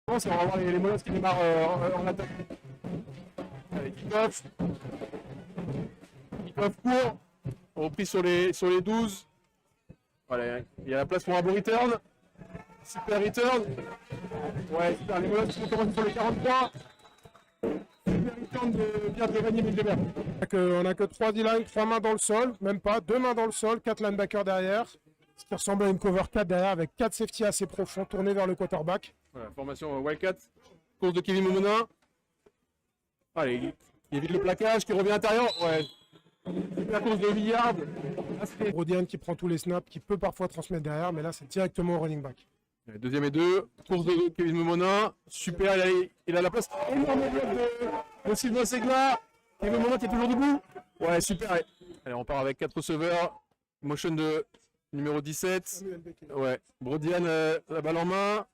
On va voir les molosses qui démarrent en attaque. Allez, kick-off. Kick-off court. Repris sur les 12. Voilà, il y a la place pour un beau return. Super return. Ouais, super. Les molosses qui vont commencer sur les 43. Super return de Pierre Giovanni Mildeberg. On n'a que 3 D-line, 3 mains dans le sol, même pas, 2 mains dans le sol, 4 linebackers derrière. Ce qui ressemble à une cover 4 derrière avec 4 safety assez profonds tournés vers le quarterback. Voilà, formation Wildcat. Course de Kevin Momona. Allez, il évite le plaquage, qui revient à l'intérieur. Ouais. Super course de Villard. Brodian qui prend tous les snaps, qui peut parfois transmettre derrière, mais là c'est directement au running back. Deuxième et 2. Course de Kevin Momona. Super, il a la place. Énorme bloc de Sylvain Segla. Kevin Momona qui est toujours debout. Ouais, super. Allez, on part avec 4 receveurs. Motion de numéro 17. Ouais. Brodian, la balle en main.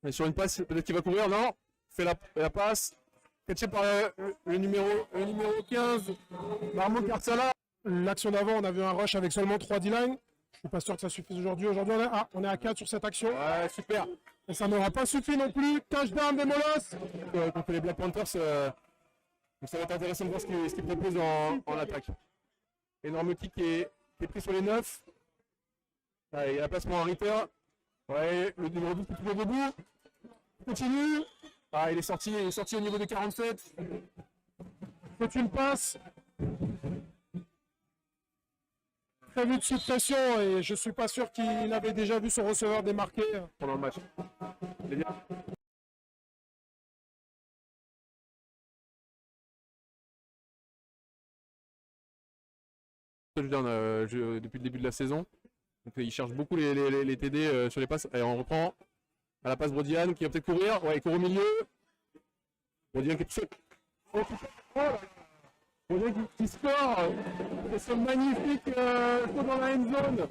Mais sur une passe, peut-être qu'il va courir. Non. Fait la passe. Catché par le numéro 15. Marmot Karsala. L'action d'avant, on a vu un rush avec seulement 3 D-line. Je suis pas sûr que ça suffise aujourd'hui. Aujourd'hui, on est à 4 sur cette action. Ouais, super. Et ça n'aura pas suffi non plus. Touchdown des Molosses. Contre les Black Panthers, ça va être intéressant de voir ce qu'ils proposent en attaque. Énorme kick qui est pris sur les 9. Allez, il y a la place pour un return. Ouais, le numéro 12 qui est toujours debout. Il continue. Ah, il est sorti au niveau des 47. C'est une passe. Prévu de suppression et je suis pas sûr qu'il avait déjà vu son receveur démarquer Pendant le match. Touchdown depuis le début de la saison. Donc, il cherche beaucoup les TD sur les passes. Et on reprend à la passe Brodian qui va peut-être courir. Ouais, il court au milieu. Brodian qui est tout seul. Brodian qui score. C'est ce magnifique saut dans la end zone.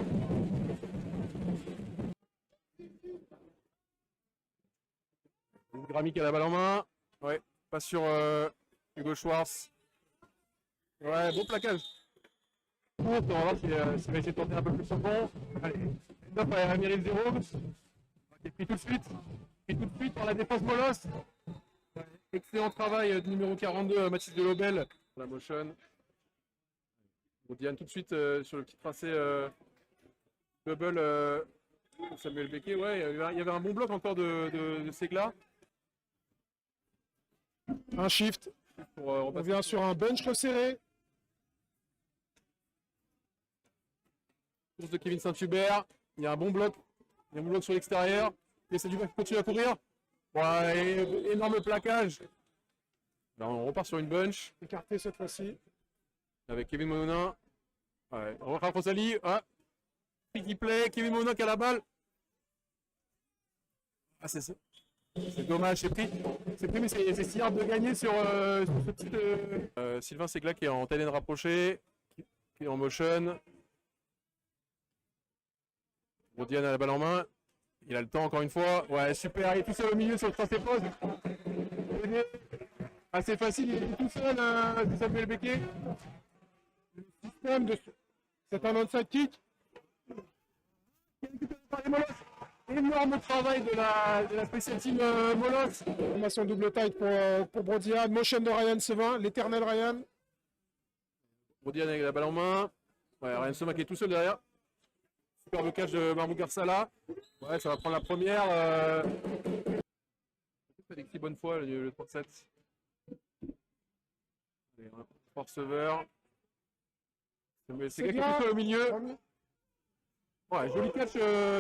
Grammy qui a la balle en main. Ouais, pas sur Hugo Schwartz. Ouais, bon plaquage. On va voir s'il va essayer de tenter un peu plus son pont. Allez, top à Ramirez 0. Qui est pris tout de suite par la défense Molos. Excellent travail du numéro 42, Mathis Delobel. Pour la motion. Diane tout de suite sur le petit tracé double Samuel Becquet. Ouais, il y avait un bon bloc encore de Segla. un shift. On vient sur un bench resserré. Course de Kevin Saint-Hubert. Il y a un bon bloc. Il y a un bon bloc sur l'extérieur. Et c'est du qui continue à courir. Ouais, énorme plaquage. Là, on repart sur une bunch. Écarté cette fois-ci. Avec Kevin Mononin. Ouais, Rafa Rosali. Ah. Tricky play. Kevin Mononin qui a la balle. Ah, c'est dommage, c'est pris. C'est pris, mais c'est si hard de gagner sur ce petit. Sylvain Segla qui est en TN rapproché. Qui est en motion. Brodian a la balle en main. Il a le temps encore une fois. Ouais, super. Il est tout seul au milieu sur le tracé pause. Assez facile. Il est tout seul, Samuel Becquet. Le système de... C'est un onside kick. Énorme travail de la special team Molos. Formation double tight pour Brodian. Motion de Ryan Sevin, l'éternel Ryan. Brodian avec la balle en main. Ouais, Ryan Sevin qui est tout seul derrière. Superbe catch de Mahmoud Garsala. Ouais, ça va prendre la première. Alexis Bonnefoy, le 37. Allez, un receveur. C'est quelqu'un qui est au milieu. Ouais, joli catch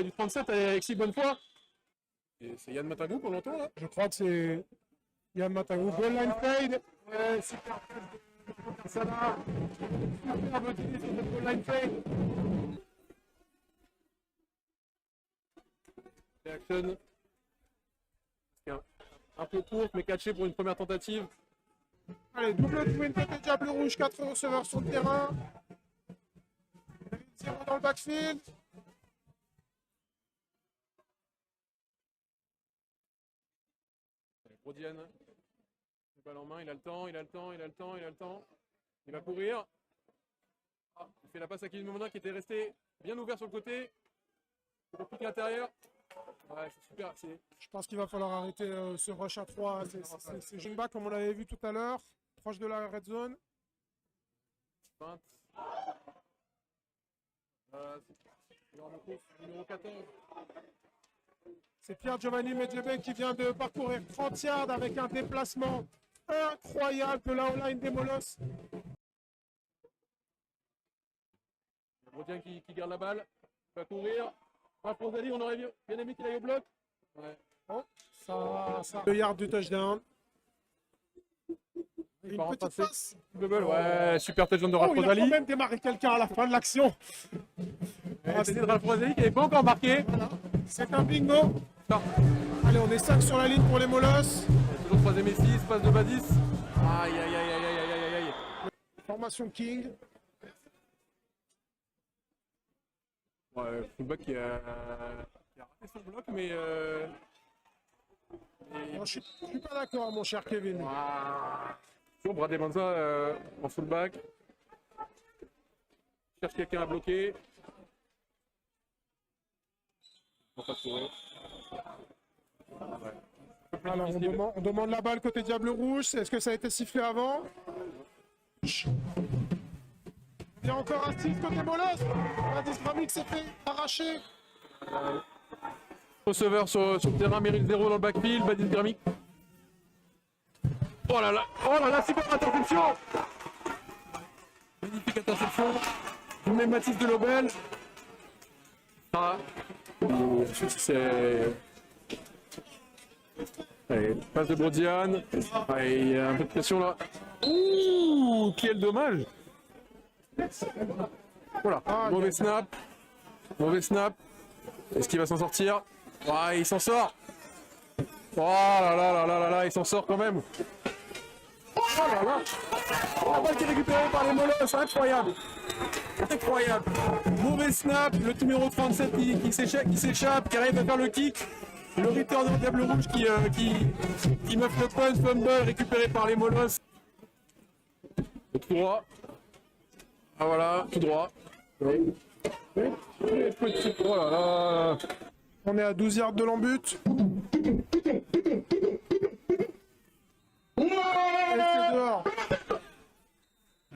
du 37 avec Alexis Bonnefoy. C'est Yann Matagou pour longtemps là. Je crois que c'est Yann Matagou. Goal line fade. Ouais, super catch de Garsala. Superbe tiré sur le goal line fade. Action. Un peu courte mais catché pour une première tentative. Allez, double twin côté Diable Rouge, 4 receveurs sur le terrain. 0 dans le backfield. Brodian, balle en main, il a le temps. Il va courir. Ah, il fait la passe à Kevin Momona qui était resté bien ouvert sur le côté. Il replique à l'intérieur. Ouais, c'est super. Je pense qu'il va falloir arrêter ce rush à 3. C'est Jingba, comme on l'avait vu tout à l'heure, proche de la red zone. 20. Numéro 14. C'est Pierre Giovanni Medjebe qui vient de parcourir 30 yards avec un déplacement incroyable de la O-line des Molosses. Brodien qui garde la balle. Il va courir. Rafronzali, on aurait bien aimé qu'il aille au bloc. Ouais. Oh, ça. 2 yards du touchdown. Il Une va petite repasser. passe. Bubble, ouais, super touchdown de Oh, il a quand Rafronzali. même démarré quelqu'un à la fin de l'action. C'est de Rafronzali qui n'avait pas encore marqué. Voilà. C'est un bingo. Non. Allez, on est 5 sur la ligne pour les Molosses. Toujours 3ème et 6, passe de Badis. Aïe, aïe, aïe, aïe, aïe, aïe, aïe, aïe. Formation King. Ouais, fullback qui a raté son bloc, mais. Non, je suis pas d'accord, mon cher Kevin. Toujours Brad Ebanza en fullback. Cherche quelqu'un à bloquer. On va pas courir. Ouais. Alors, on demande la balle côté Diable Rouge. Est-ce que ça a été sifflé avant? Il y a encore un 6 côté Molosses. Badis Gramix s'est fait arracher. Receveur sur le terrain, mérite 0 dans le backfield, Badis Gramic. Oh là là, super interception. Magnifique interception. Du même Mathis de Lobel. Ah, c'est... Allez, passe de Brodian. Allez, il y a un peu de pression là. Ouh, quel dommage. Voilà, mauvais snap. Mauvais snap. Est-ce qu'il va s'en sortir? Ouais, il s'en sort. Oh là là là là là là, il s'en sort quand même. Oh là là. La balle qui est récupérée par les Molosses, incroyable. Incroyable. Mauvais snap, le numéro 37 qui s'échappe, qui arrive à faire le kick. Le return au Diable Rouge qui meuf le punch, fumble, récupéré par les Molosses. Tout droit. Ah voilà, tout droit. Oui. Petit, oh là là. On est à 12 yards de l'embut. Et c'est dehors.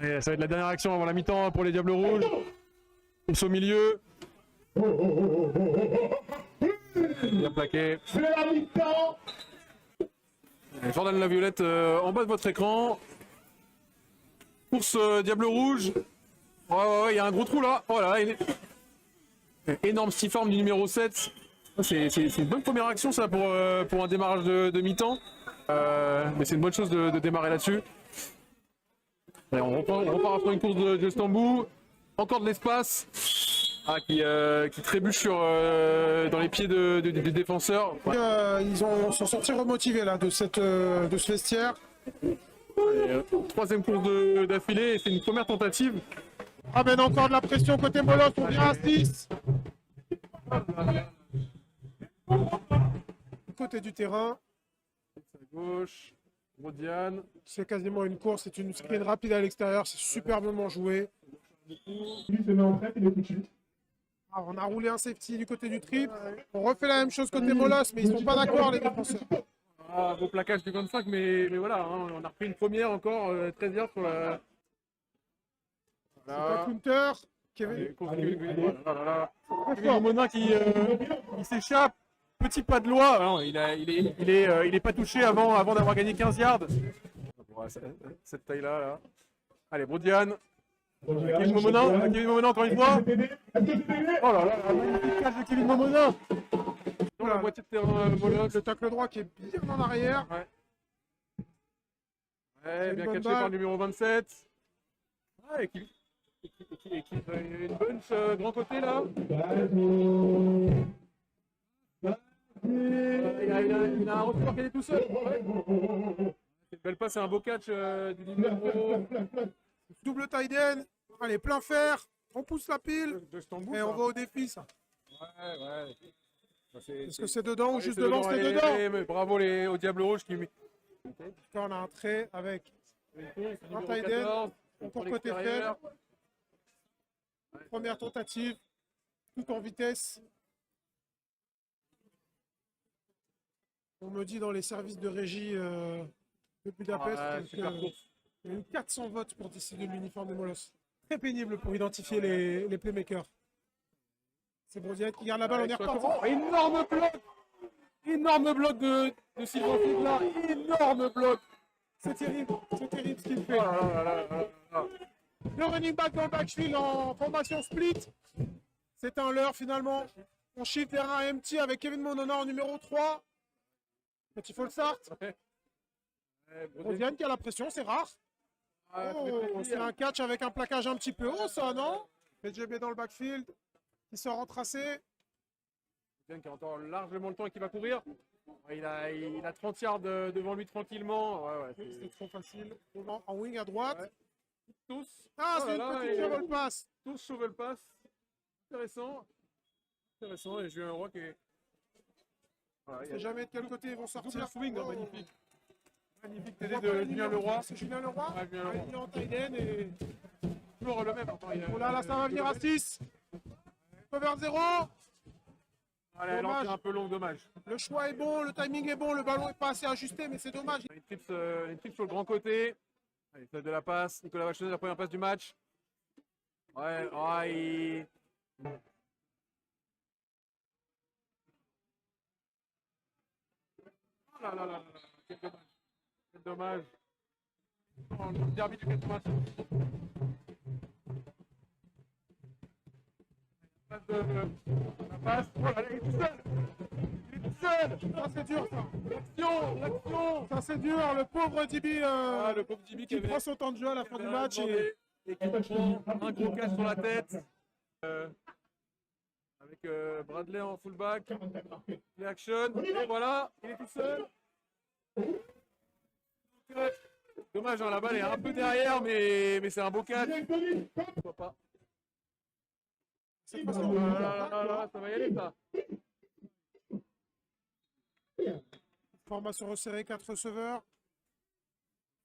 Et ça va être la dernière action avant la mi-temps pour les Diables Rouges. Pousse au milieu. Bien plaqué. Jordan Laviolette en bas de votre écran. Course Diable Rouge. Ouais, il y a un gros trou là. Oh là là, énorme stiff-arm du numéro 7. C'est une bonne première action ça pour un démarrage de mi-temps. Mais c'est une bonne chose de démarrer là-dessus. On repart après une course de Stambou. Encore de l'espace. Qui trébuche dans les pieds du défenseur. Ouais. Ils sont sortis remotivés là, de ce vestiaire. Troisième course d'affilée, c'est une première tentative. Ramène encore de la pression côté Molosses, on vient à 6. Côté du terrain. À gauche, Rodian. C'est quasiment une course, c'est une screen rapide à l'extérieur, c'est superbement joué. Lui se met en traite et le coup de chute. Ah, on a roulé un safety du côté du trip. On refait la même chose côté Molosses, mais ils sont pas d'accord les défenseurs. Ah, beau plaquage du 25, mais voilà, hein, on a repris une première encore, 13 yards sur la... C'est pas counter. Kevin Monin qui s'échappe. Petit pas de loi. Non, il est pas touché avant d'avoir gagné 15 yards. Cette taille-là. Là. Allez, Brodian. Kevin Monin encore une fois. Oh là là, magnifique catch de Kevin Monin. Dans la moitié de terrain, Le tacle droit qui est bien en arrière. Ouais, bien catché par le numéro 27. Ouais, qui une bunch grand côté là. Il a un retour qui est tout seul. Ouais. C'est une belle passe et un beau catch du numéro. Double tight end. Allez, plein fer. On pousse la pile. Et on va au défi ça. Ouais. Est-ce que c'est dedans ou juste devant, devant? C'est dedans. Mais bravo aux Diables Rouges qui. On a un trait avec un tight end. Encore côté faible. Première tentative. Tout en vitesse. On me dit dans les services de régie de Budapest super qu'il course. y a eu 400 votes pour décider de l'uniforme des Molos. Très pénible pour identifier les playmakers. C'est Brodiette qui garde la balle, on est reparti. Oh, énorme bloc de Sylvain Fuglar, énorme bloc. C'est terrible ce qu'il Oh fait. là là là là là là. Le running back dans le backfield en formation split. C'est un leurre finalement. On shift vers un empty avec Kevin Monona en numéro 3. Petit false start. Brodiette qui a la pression, c'est rare. Oh, c'est un catch avec un plaquage un petit peu haut, ça, non? PGB dans le backfield, qui sort en tracé. Qui a encore largement le temps et qui va courir. Il a 30 yards devant lui tranquillement. Ouais, C'est trop facile. En wing à droite. Ouais. Tous. Ah, Oh c'est là une là, petite shovel pass. Tous shovel pass. Intéressant. Intéressant. Et Julien Leroy qui est. Voilà, Je sais jamais de quel côté ils vont sortir. double swing, Oh. magnifique. Magnifique TD de Julien Leroy. C'est Julien Leroy. Ouais, Julien Leroy. Il est en tight end et... Toujours le même. Attends, Oh là là, ça va venir à 6. Cover 0. Allez, elle Dommage. est un peu longue, dommage. Le choix est bon, le timing est bon, le ballon est pas assez ajusté, mais c'est dommage. Une trips sur le grand côté. Allez, tête de la passe. Nicolas Vachonnet, la première passe du match. Ouais, il... Oh là là là là, quel dommage. Quel dommage. Oh, le derby du 85. Passe de... La passe. Oh là là, il est tout seul. Il est tout seul. Ça c'est dur ça. L'action. Ça c'est dur, le pauvre Dibi Le pauvre Jimmy qui prend son temps de jeu à la fin du match. Et qui prend un gros cache sur la tête. Avec Bradley en fullback. Play action. Et voilà, il est tout seul. Dommage, hein, la balle est un peu derrière, mais c'est un beau catch. Pourquoi pas. Cette fois-ci, Oh là là là, ça va y aller ça. formation resserrée, 4 receveurs.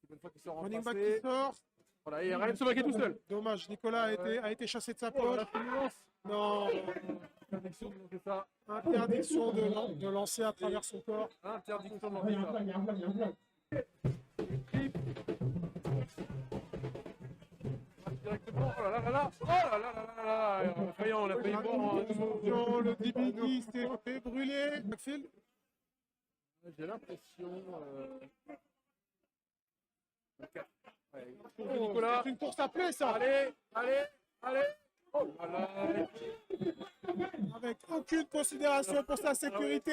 Une fois qu'il sort en Running back tracé. qui sort. Voilà, il y a Ryan Sauvaquet tout seul. Dommage, Nicolas a été chassé de sa Oh, poche. la finance. Non, Interdiction de lancer ça. interdiction de lancer à travers son corps. Interdiction de Il y a un lancer flag, il y a un flag, il y a un flag. ça. Directement. Oh là là là là. Oh là là là là là. On a failli voir. Attention, le DB qui s'est fait brûler. Backfield. J'ai l'impression. Ouais, Oh, Nicolas. c'est une course à play, ça. Allez, allez, allez. Oh là là. Avec aucune considération pour sa sécurité.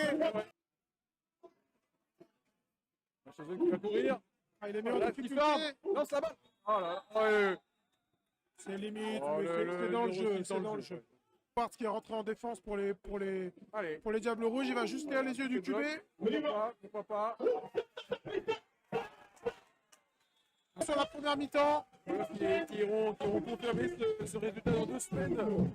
Chazeux qui va courir. Ah, il est mis en Là, qui difficulté. ferme. Lance la balle. Oh là là. Ouais. C'est limite, Oh, mais c'est dans le jeu. 06 C'est dans le jeu. Part qui est rentré en défense pour les Allez. Diables Rouges. Il va juste lire les yeux du QB. Pourquoi pas. Sur la première mi-temps. Qui iront confirmer ce résultat dans 2 semaines.